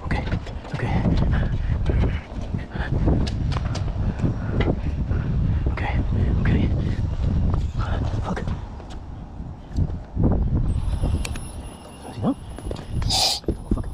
Okay. Okay. Okay. Okay. Fuck. You know? Oh, fuck.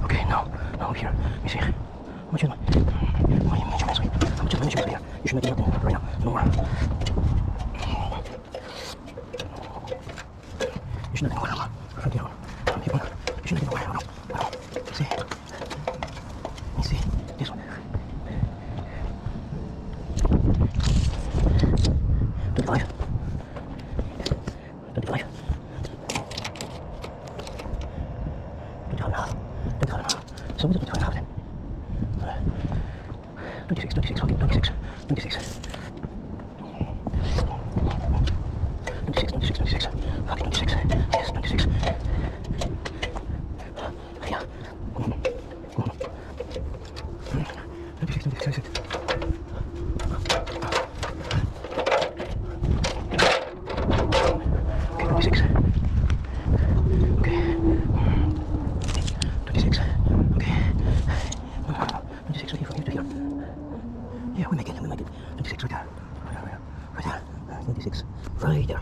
Okay, no, here. Let me see. What you doing? Why you mention this? I'm just mentioning here. You should not do nothing right now. No more. You should not do nothing. Right down. You should not do nothing. No. See? Let me see. This one. Don't lie. Don't lie. So we don't have it. 26, okay, 26. 26. 26. Okay, 26. Yes, 26. Yeah. 26. Okay, 26. Okay. 26. Okay. 26 right here from here to here. Yeah, we make it. 26 right there. Right there. 26 right there.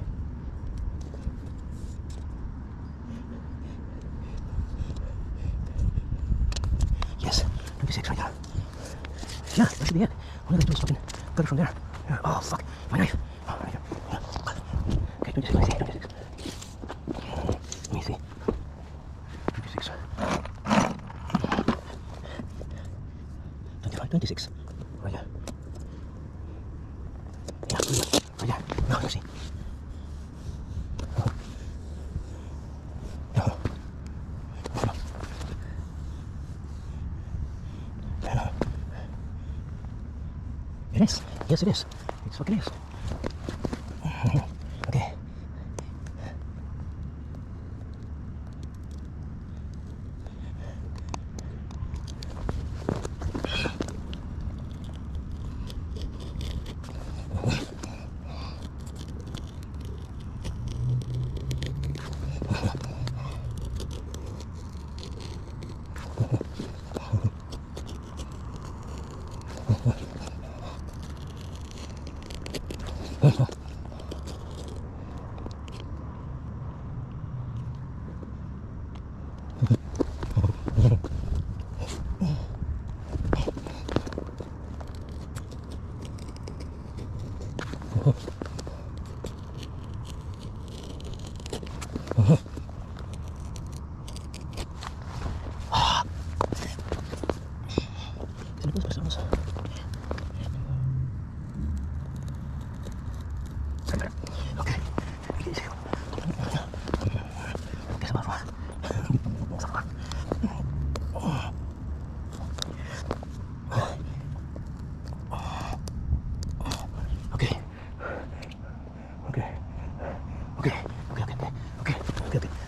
Yes, 26 right there. Yeah, that should be it. All I gotta do is fucking cut it from there. Oh, fuck. My knife. Oh, right here. Okay, 26. Let me see. 26. Let me see. 26. 26. Right there. Yeah, right there. No, let's see. It is. Yes, it is. It's fucking is. Okay. Okay.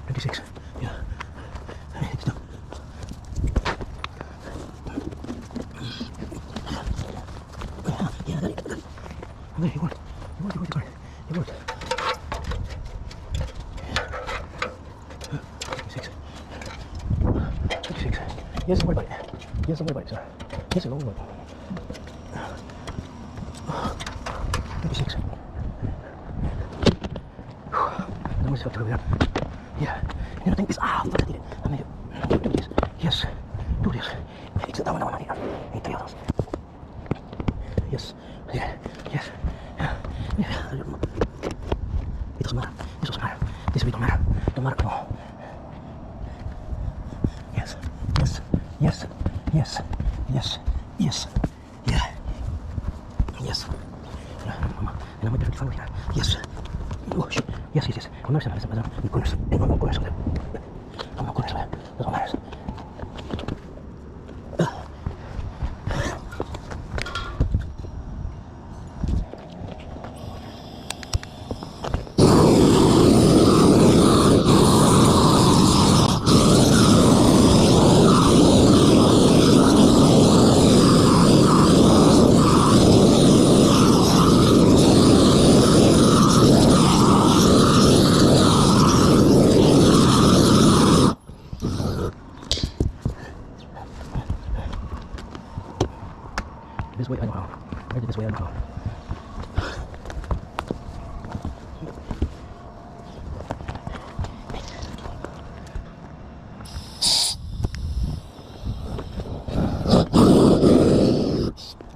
26. Yeah. It's done. Yeah, I got it. Okay, it worked. It worked. 26. 26. Yes, don't worry about it. Yes, don't worry about it, sir. Yes, don't worry about it. 26. I'm almost fucked over there. Yeah. And then I think this. Ah, fuck, I did it. I made it. Do this. Yes. Do this. Except that one, I need 3 of those. Yes. Yeah. Yes. Yeah. Yeah. It doesn't matter. This doesn't matter. This really don't matter. Don't matter at all. Yes. Yes. Yes. Yes. Yes. Yes. Yeah. Yes. And I might be 55 right here. Yes. Oh, shit. Yes, yes, yes. I'm not saying that. I'm going to I'm not going to I'm not going to that's what matters. This way, I know how. I did this way, I know how.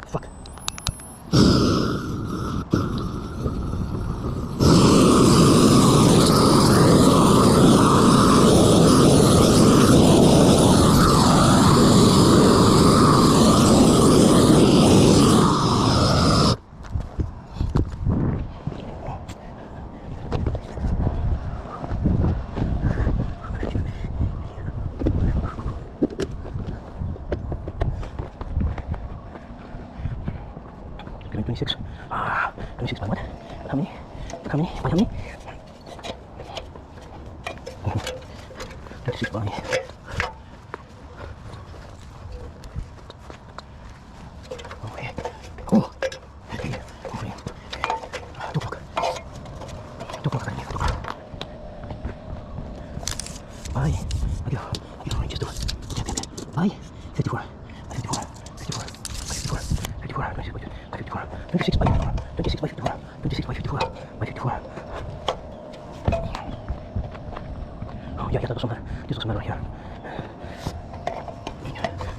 Fuck. Give me 26. 26 by what? How many? How many? By how many? 26 by... Oh, yeah. Oh! Okay. Oh, yeah. 2 o'clock. 2 o'clock, 2 o'clock. By... I get oranges too. Okay. By 54. 54. 54. 54. 54. 54. 26 by 54. 26 by 54. 26 by 54. By 54. Oh, yeah, that doesn't matter. This doesn't matter right here.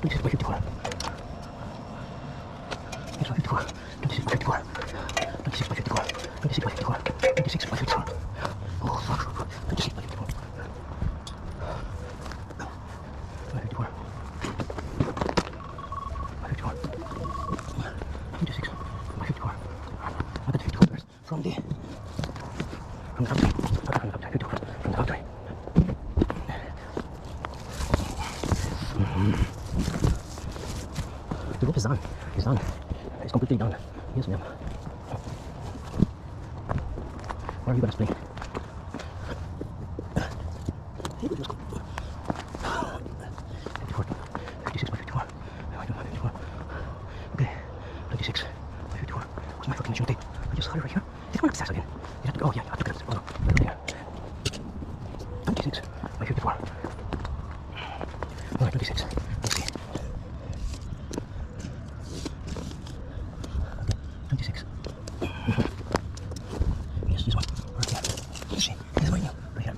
26 by 54. 26 by 54. 26 by 54. 26 by 54. 26 by 54. 26 by 54. Oh, fuck. 26 by 54. By 54. By 54. 26 by 54. I got 54 first from the factory. From the factory. From the factory. The rope is done. It's done. It's completely done. Yes, ma'am. Where are you gonna split? Hey, let's go. 54. 56 by 54. 54. Okay. 26 by 54. Where's my fucking measuring tape? I just had it right here. Did I mark the size again? You have to go. Oh, yeah, I took it. Oh, no. Right there. 26 by 54. Alright, 26. Let's see. 26. Yes, this one. Right here. Let's see. This one, right here.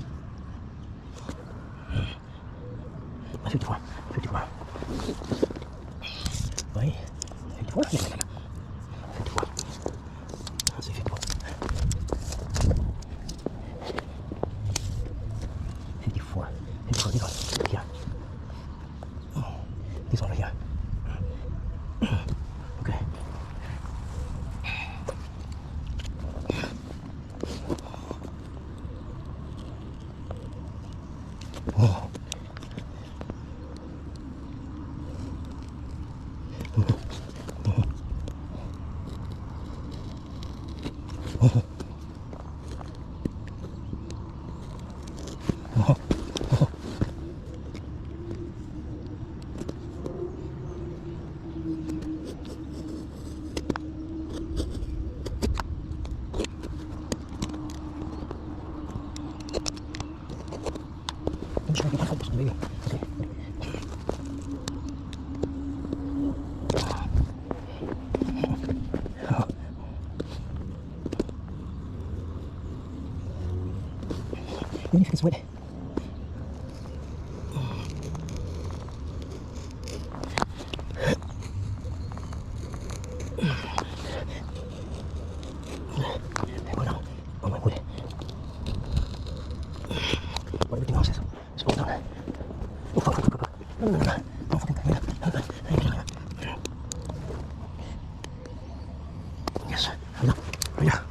By 54. 54. By 54? Yeah, 54. Let's see, 54. 54. 54, this one. Here. This one right here. Okay. Oh. I'm just going to focus on the baby. Okay. Then if it's wet. Go down on my wood. But everything else is all done. Oh, fuck. No. Don't fucking tell me that. Yes. Right here.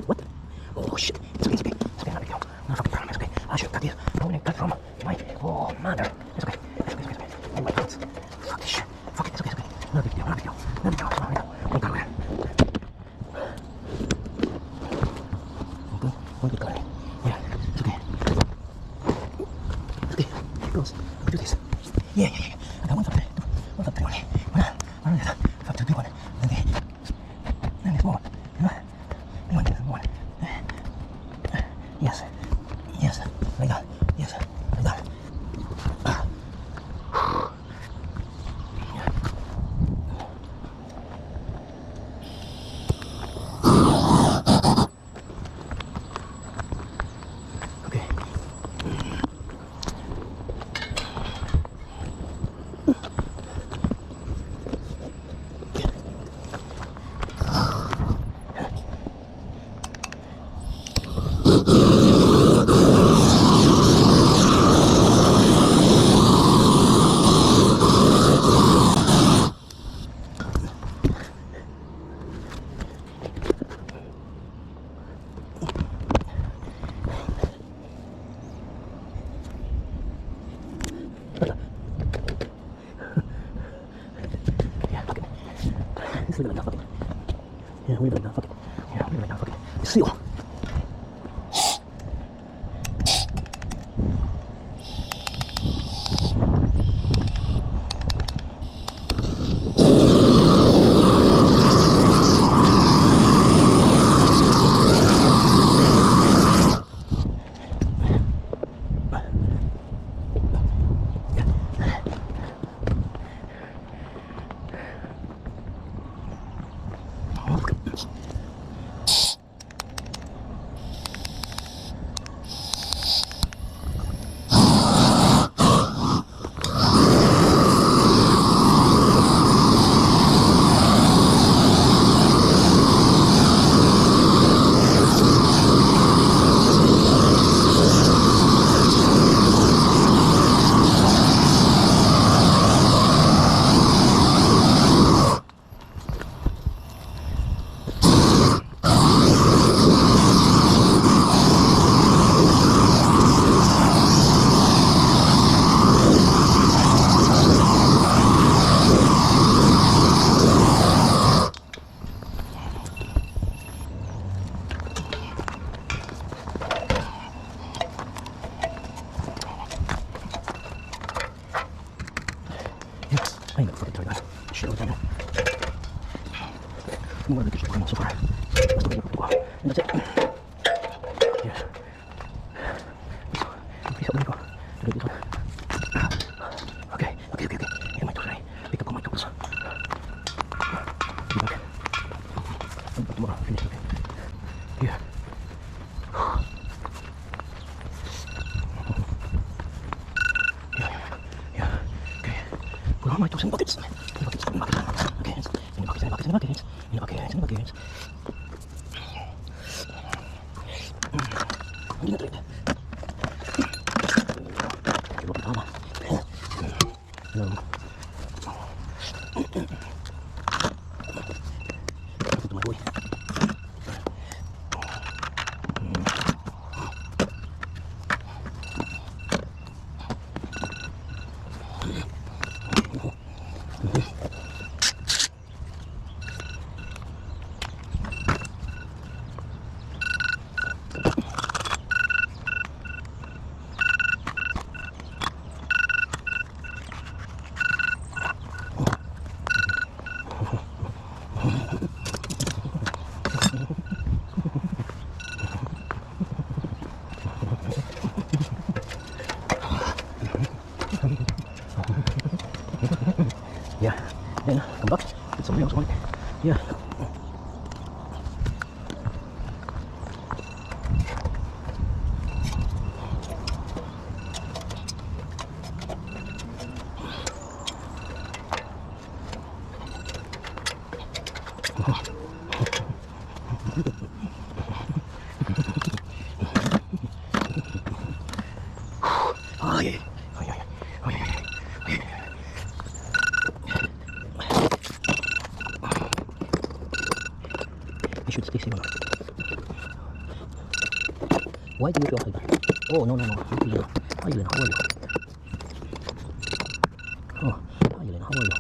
What? Oh shit. It's okay. Not a big deal. Not a fucking problem. It's okay. I should cut this. I'm gonna cut from my mother. It's okay. Oh my god. Fuck this shit. Fuck it. It's okay. Not a big deal. Come on, don't go away. One good color. Yeah, it's okay. Okay, girls, we do this. Yeah. I got one for three. One. For two, big one. Then there's more. Big one, there's more. Yes. Like that. Yes. Like that. Let's leave it like that, fuck it. Yeah, leave it like that, fuck it. The seal. I ain't gonna fucking tell you that. Shit, all the time. I'm gonna get your Pokemon so far. That's the way to go. And that's it. Yeah. Please help me go. To do this one. Okay. Get my tools ready. Pick up all my tools. Be back. But tomorrow, finish, okay? Yeah. Yeah. Okay. Put all my tools in buckets. Okay. In the buckets. In the buckets. I'm gonna do it. Hello. Listen to my boy. Yeah, then come back, get some meals on it. Yeah. Oh, yeah. Oh, yeah. Oh, yeah. Oh, yeah. I should stay safe. Why do you feel like that? Oh, no. Hi, Elena. Hi, Elena. How are you? Oh, hi, Elena. How are you?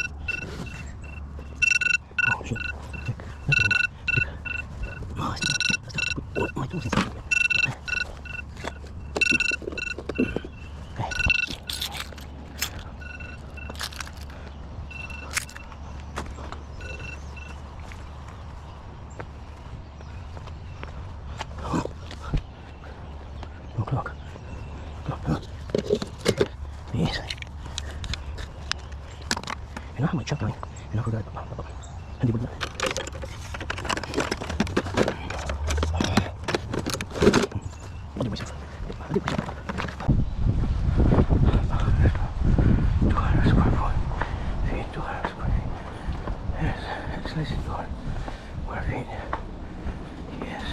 Oh, shit. Oh, oh, my toes inside. Okay. Look. Yes. You know how much chuck I forgot. And you would I'll do myself. Yes, it's nice and 200 square feet. Yes.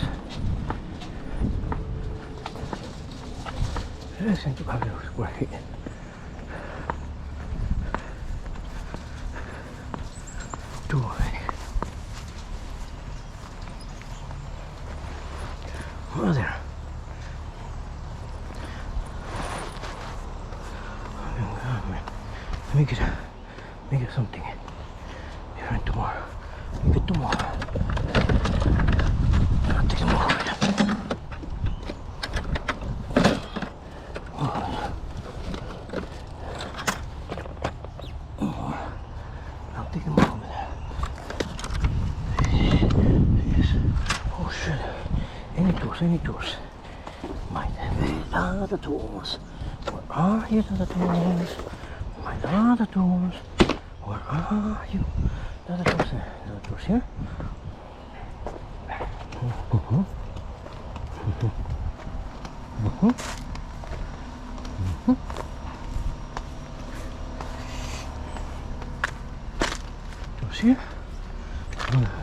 Less than 200 square feet. Oh, there. Let me get something different tomorrow. Make it tomorrow. I'll take some more. I'll take them over there. Yes. Oh shit. Any tools. My other tools. Where are you, other tools? My other tools. Where are you? The other tools here. Tools here.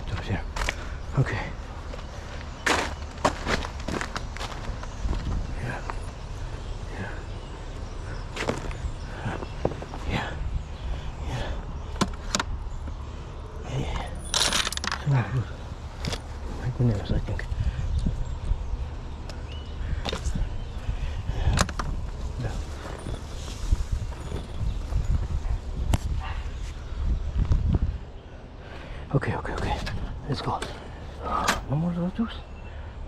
Tools here. Okay. My goodness, I think. Yeah. Okay. Let's go. No more little tools.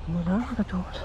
No more other tools.